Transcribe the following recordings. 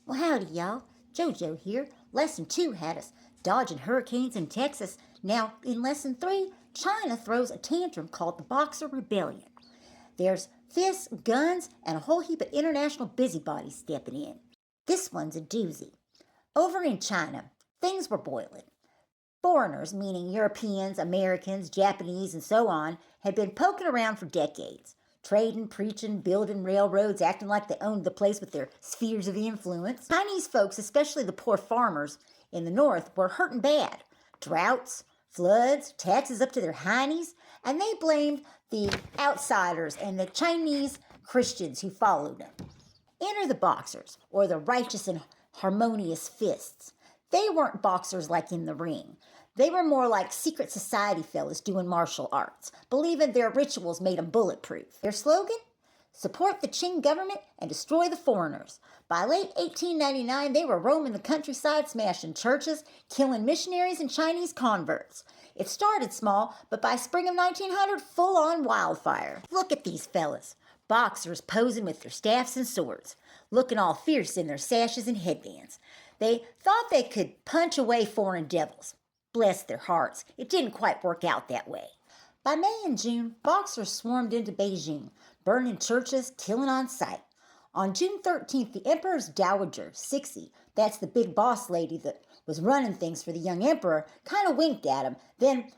Well, howdy, y'all. JoJo here. Lesson 2 had us dodging hurricanes in Texas. Now, in Lesson 3, China throws a tantrum called the Boxer Rebellion. There's fists, guns, and a whole heap of international busybodies stepping in. This one's a doozy. Over in China, things were boiling. Foreigners, meaning Europeans, Americans, Japanese, and so on, had been poking around for decades. Trading, preaching, building railroads, acting like they owned the place with their spheres of influence. Chinese folks, especially the poor farmers in the north, were hurting bad. Droughts, floods, taxes up to their heinies, and they blamed the outsiders and the Chinese Christians who followed them. Enter the Boxers, or the righteous and harmonious fists. They weren't boxers like in the ring. They were more like secret society fellas doing martial arts, believing their rituals made them bulletproof. Their slogan? Support the Qing government and destroy the foreigners. By late 1899, they were roaming the countryside, smashing churches, killing missionaries and Chinese converts. It started small, but by spring of 1900, full-on wildfire. Look at these fellas. Boxers posing with their staffs and swords, looking all fierce in their sashes and headbands. They thought they could punch away foreign devils. Bless their hearts, it didn't quite work out that way. By May and June, Boxers swarmed into Beijing, burning churches, killing on sight. On June 13th, the Emperor's Dowager, Cixi, that's the big boss lady that was running things for the young emperor, kind of winked at him, then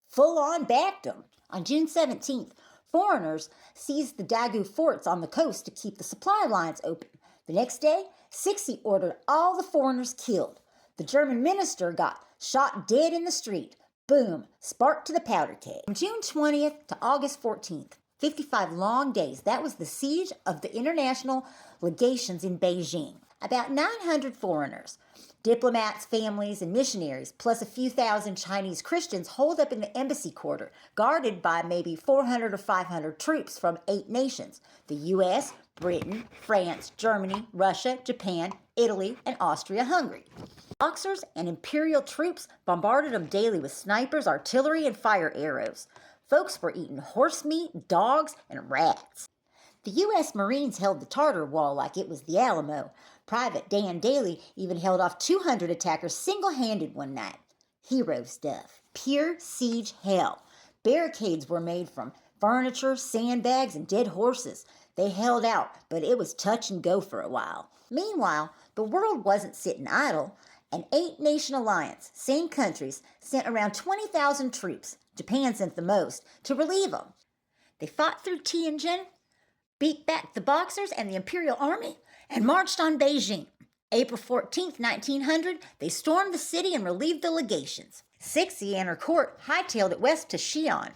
full-on backed him. On June 17th, foreigners seized the Dagu forts on the coast to keep the supply lines open. The next day, Cixi ordered all the foreigners killed. The German minister got shot dead in the street. Boom, spark to the powder keg. From June 20th to August 14th, 55 long days, that was the siege of the international legations in Beijing. About 900 foreigners, diplomats, families, and missionaries, plus a few thousand Chinese Christians holed up in the embassy quarter, guarded by maybe 400 or 500 troops from 8 nations: the U.S., Britain, France, Germany, Russia, Japan, Italy, and Austria-Hungary. Boxers and imperial troops bombarded them daily with snipers, artillery, and fire arrows. Folks were eating horse meat, dogs, and rats. The U.S. Marines held the Tartar Wall like it was the Alamo. Private Dan Daly even held off 200 attackers single-handed one night. Hero stuff. Pure siege hell. Barricades were made from furniture, sandbags, and dead horses. They held out, but it was touch and go for a while. Meanwhile, the world wasn't sitting idle. An 8-nation alliance, same countries, sent around 20,000 troops, Japan sent the most, to relieve them. They fought through Tianjin, beat back the Boxers and the Imperial Army, and marched on Beijing. April 14th, 1900, they stormed the city and relieved the legations. Cixi and her court hightailed it west to Xi'an.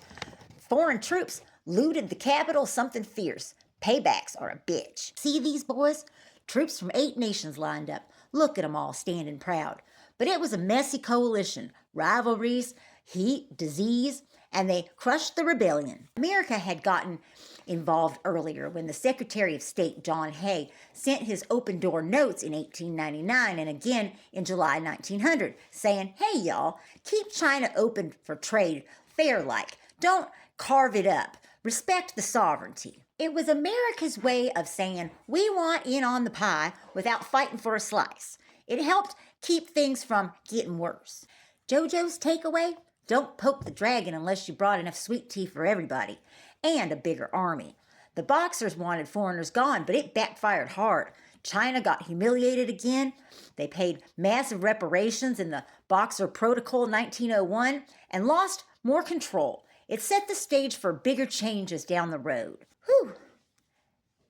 Foreign troops looted the capital, something fierce. Paybacks are a bitch. See these boys? Troops from 8 nations lined up. Look at them all standing proud. But it was a messy coalition. Rivalries, heat, disease, and they crushed the rebellion. America had gotten involved earlier when the Secretary of State, John Hay, sent his open door notes in 1899 and again in July 1900, saying, hey y'all, keep China open for trade, fair-like. Don't carve it up. Respect the sovereignty. It was America's way of saying, we want in on the pie without fighting for a slice. It helped keep things from getting worse. JoJo's takeaway? Don't poke the dragon unless you brought enough sweet tea for everybody, and a bigger army. The Boxers wanted foreigners gone, but it backfired hard. China got humiliated again. They paid massive reparations in the Boxer Protocol 1901 and lost more control. It set the stage for bigger changes down the road. Whew!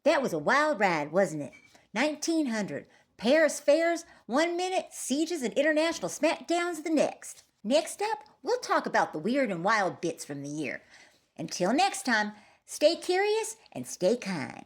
That was a wild ride, wasn't it? 1900. Paris fairs 1 minute, sieges and international smackdowns the next. Next up, we'll talk about the weird and wild bits from the year. Until next time, stay curious and stay kind.